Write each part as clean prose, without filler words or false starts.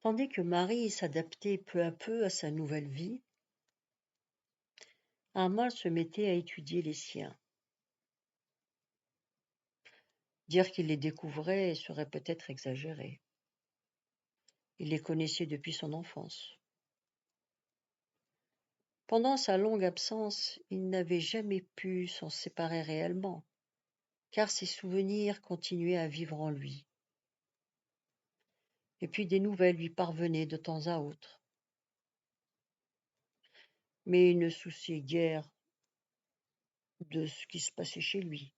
Tandis que Marie s'adaptait peu à peu à sa nouvelle vie, Armand se mettait à étudier les siens. Dire qu'il les découvrait serait peut-être exagéré. Il les connaissait depuis son enfance. Pendant sa longue absence, il n'avait jamais pu s'en séparer réellement, car ses souvenirs continuaient à vivre en lui. Et puis des nouvelles lui parvenaient de temps à autre. Mais il ne souciait guère de ce qui se passait chez lui.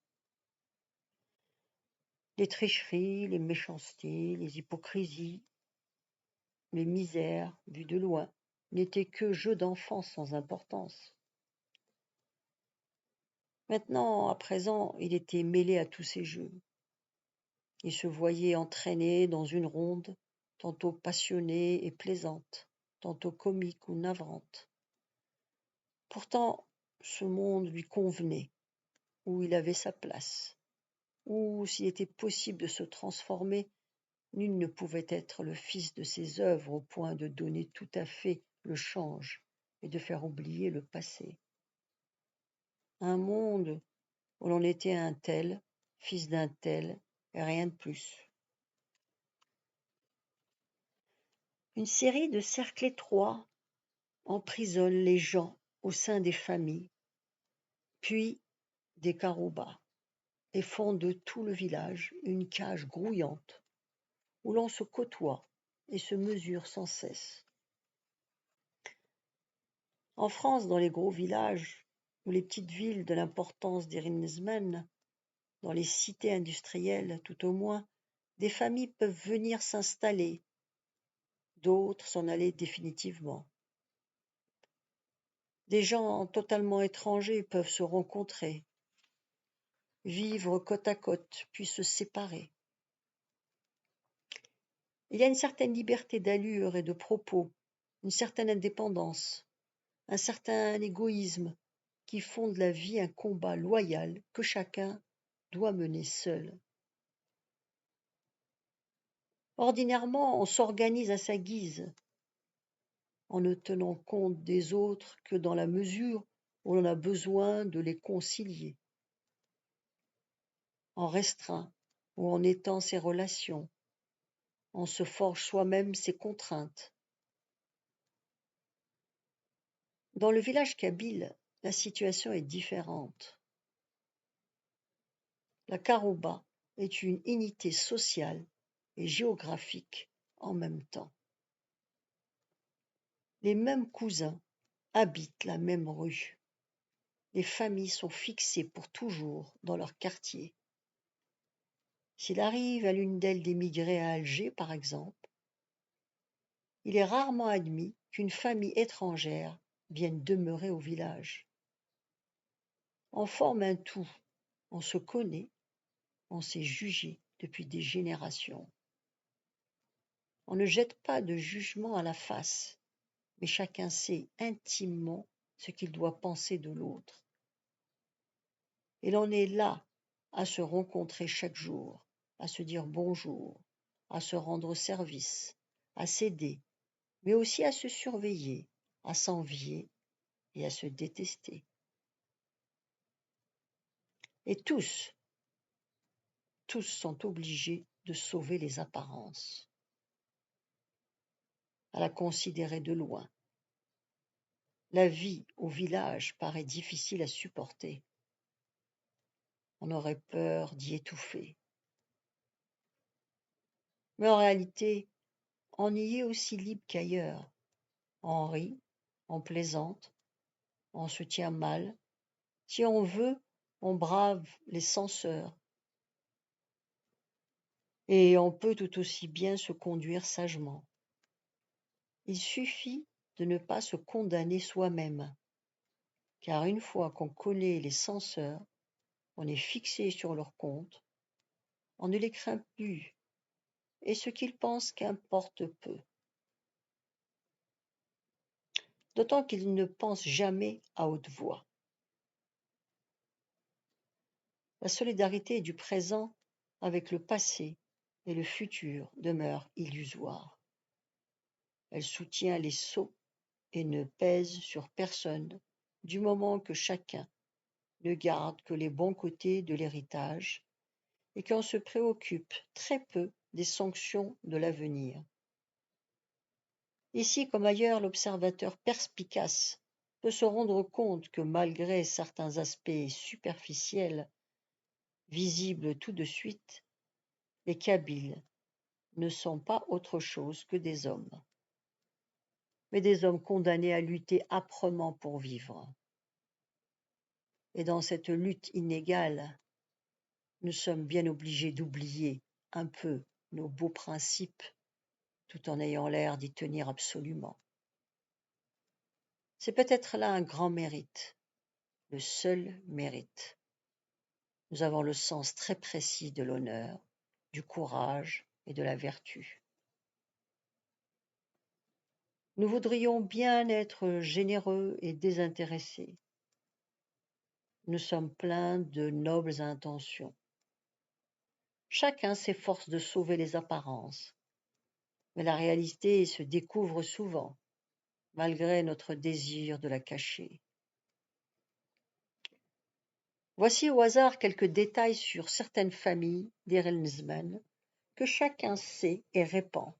Les tricheries, les méchancetés, les hypocrisies, les misères, vues de loin, n'étaient que jeux d'enfants sans importance. Maintenant, à présent, il était mêlé à tous ces jeux. Il se voyait entraîné dans une ronde, tantôt passionnée et plaisante, tantôt comique ou navrante. Pourtant, ce monde lui convenait, où il avait sa place, où, s'il était possible de se transformer, nul ne pouvait être le fils de ses œuvres au point de donner tout à fait le change et de faire oublier le passé. Un monde où l'on était un tel, fils d'un tel, et rien de plus. Une série de cercles étroits emprisonne les gens au sein des familles, puis des carobas, et font de tout le village une cage grouillante où l'on se côtoie et se mesure sans cesse. En France, dans les gros villages ou les petites villes de l'importance d'Irismen, dans les cités industrielles tout au moins, des familles peuvent venir s'installer, d'autres s'en aller définitivement. Des gens totalement étrangers peuvent se rencontrer, vivre côte à côte, puis se séparer. Il y a une certaine liberté d'allure et de propos, une certaine indépendance, un certain égoïsme qui font de la vie un combat loyal que chacun doit mener seul. Ordinairement, on s'organise à sa guise, en ne tenant compte des autres que dans la mesure où l'on a besoin de les concilier, en restreint ou en étend ses relations, on se forge soi-même ses contraintes. Dans le village kabyle, la situation est différente. La Karouba est une unité sociale et géographique en même temps. Les mêmes cousins habitent la même rue. Les familles sont fixées pour toujours dans leur quartier. S'il arrive à l'une d'elles d'émigrer à Alger, par exemple, il est rarement admis qu'une famille étrangère vienne demeurer au village. On forme un tout, on se connaît, on s'est jugé depuis des générations. On ne jette pas de jugement à la face, mais chacun sait intimement ce qu'il doit penser de l'autre. Et l'on est là à se rencontrer chaque jour, à se dire bonjour, à se rendre service, à s'aider, mais aussi à se surveiller, à s'envier et à se détester. Et tous sont obligés de sauver les apparences, à la considérer de loin. La vie au village paraît difficile à supporter. On aurait peur d'y étouffer. Mais en réalité, on y est aussi libre qu'ailleurs. On rit, on plaisante, on se tient mal. Si on veut, on brave les censeurs. Et on peut tout aussi bien se conduire sagement. Il suffit de ne pas se condamner soi-même, car une fois qu'on connaît les censeurs, on est fixé sur leur compte, on ne les craint plus, et ce qu'ils pensent qu'importe peu. D'autant qu'ils ne pensent jamais à haute voix. La solidarité du présent avec le passé et le futur demeure illusoire. Elle soutient les sots et ne pèse sur personne, du moment que chacun ne garde que les bons côtés de l'héritage et qu'on se préoccupe très peu des sanctions de l'avenir. Ici comme ailleurs, l'observateur perspicace peut se rendre compte que malgré certains aspects superficiels, visibles tout de suite, les Kabyles ne sont pas autre chose que des hommes, mais des hommes condamnés à lutter âprement pour vivre. Et dans cette lutte inégale, nous sommes bien obligés d'oublier un peu nos beaux principes tout en ayant l'air d'y tenir absolument. C'est peut-être là un grand mérite, le seul mérite. Nous avons le sens très précis de l'honneur, du courage et de la vertu. Nous voudrions bien être généreux et désintéressés. Nous sommes pleins de nobles intentions. Chacun s'efforce de sauver les apparences, mais la réalité se découvre souvent, malgré notre désir de la cacher. Voici au hasard quelques détails sur certaines familles d'Erensmen que chacun sait et répand.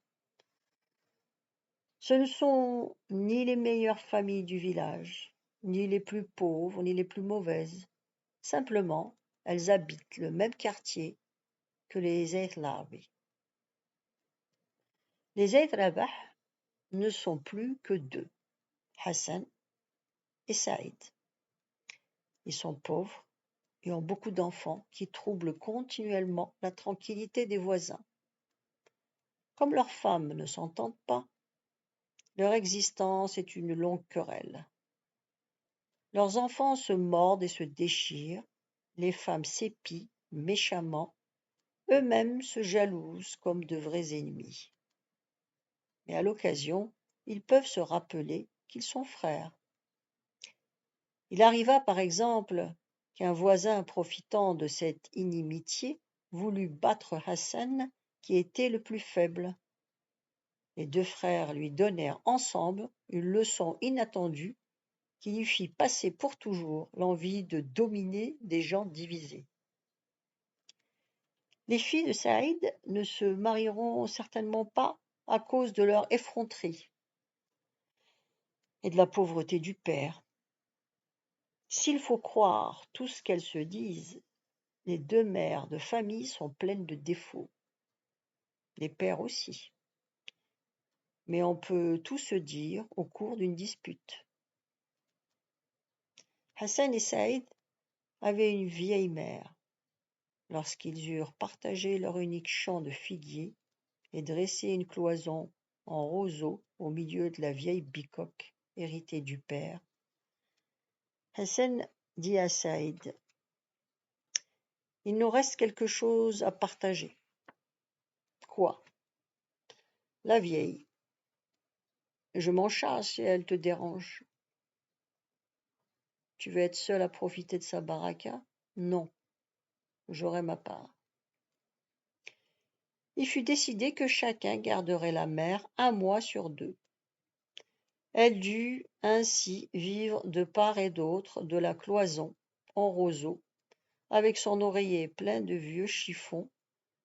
Ce ne sont ni les meilleures familles du village, ni les plus pauvres, ni les plus mauvaises. Simplement, elles habitent le même quartier que les Eithlabi. Les Eithlabah ne sont plus que deux, Hassan et Saïd. Ils sont pauvres et ont beaucoup d'enfants qui troublent continuellement la tranquillité des voisins. Comme leurs femmes ne s'entendent pas, leur existence est une longue querelle. Leurs enfants se mordent et se déchirent, les femmes s'épient méchamment, eux-mêmes se jalousent comme de vrais ennemis. Mais à l'occasion, ils peuvent se rappeler qu'ils sont frères. Il arriva par exemple qu'un voisin profitant de cette inimitié voulut battre Hassan qui était le plus faible. Les deux frères lui donnèrent ensemble une leçon inattendue qui lui fit passer pour toujours l'envie de dominer des gens divisés. Les filles de Saïd ne se marieront certainement pas à cause de leur effronterie et de la pauvreté du père. S'il faut croire tout ce qu'elles se disent, les deux mères de famille sont pleines de défauts, les pères aussi. Mais on peut tout se dire au cours d'une dispute. Hassan et Saïd avaient une vieille mère. Lorsqu'ils eurent partagé leur unique champ de figuiers et dressé une cloison en roseau au milieu de la vieille bicoque héritée du père, Hassan dit à Saïd: « Il nous reste quelque chose à partager. » « Quoi ? » ?»« La vieille. Je m'en charge si elle te dérange. » »« Tu veux être seul à profiter de sa baraka ? » ?»« Non, j'aurai ma part. » Il fut décidé que chacun garderait la mère 1 mois sur 2. Elle dut ainsi vivre de part et d'autre de la cloison en roseau, avec son oreiller plein de vieux chiffons,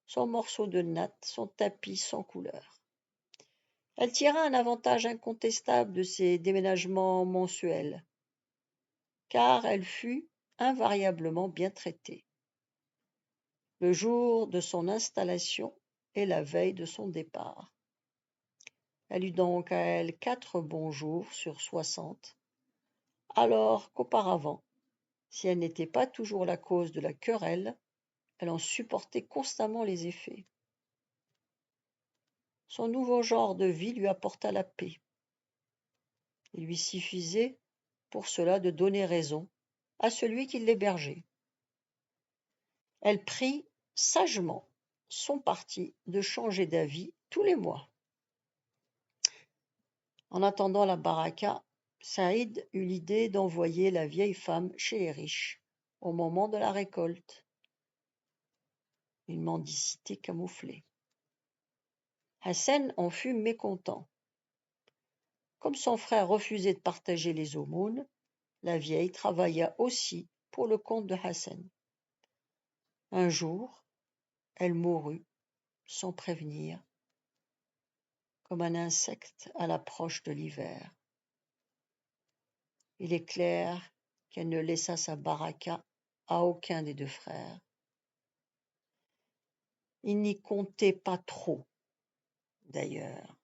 son morceau de natte, son tapis sans couleur. Elle tira un avantage incontestable de ces déménagements mensuels, car elle fut invariablement bien traitée, le jour de son installation et la veille de son départ. Elle eut donc à elle 4 bons jours sur 60, alors qu'auparavant, si elle n'était pas toujours la cause de la querelle, elle en supportait constamment les effets. Son nouveau genre de vie lui apporta la paix. Il lui suffisait pour cela de donner raison à celui qui l'hébergeait. Elle prit sagement son parti de changer d'avis tous les mois. En attendant la baraka, Saïd eut l'idée d'envoyer la vieille femme chez les riches au moment de la récolte. Une mendicité camouflée. Hassan en fut mécontent. Comme son frère refusait de partager les aumônes, la vieille travailla aussi pour le compte de Hassan. Un jour, elle mourut sans prévenir, comme un insecte à l'approche de l'hiver. Il est clair qu'elle ne laissa sa baraka à aucun des deux frères. Ils n'y comptaient pas trop, d'ailleurs.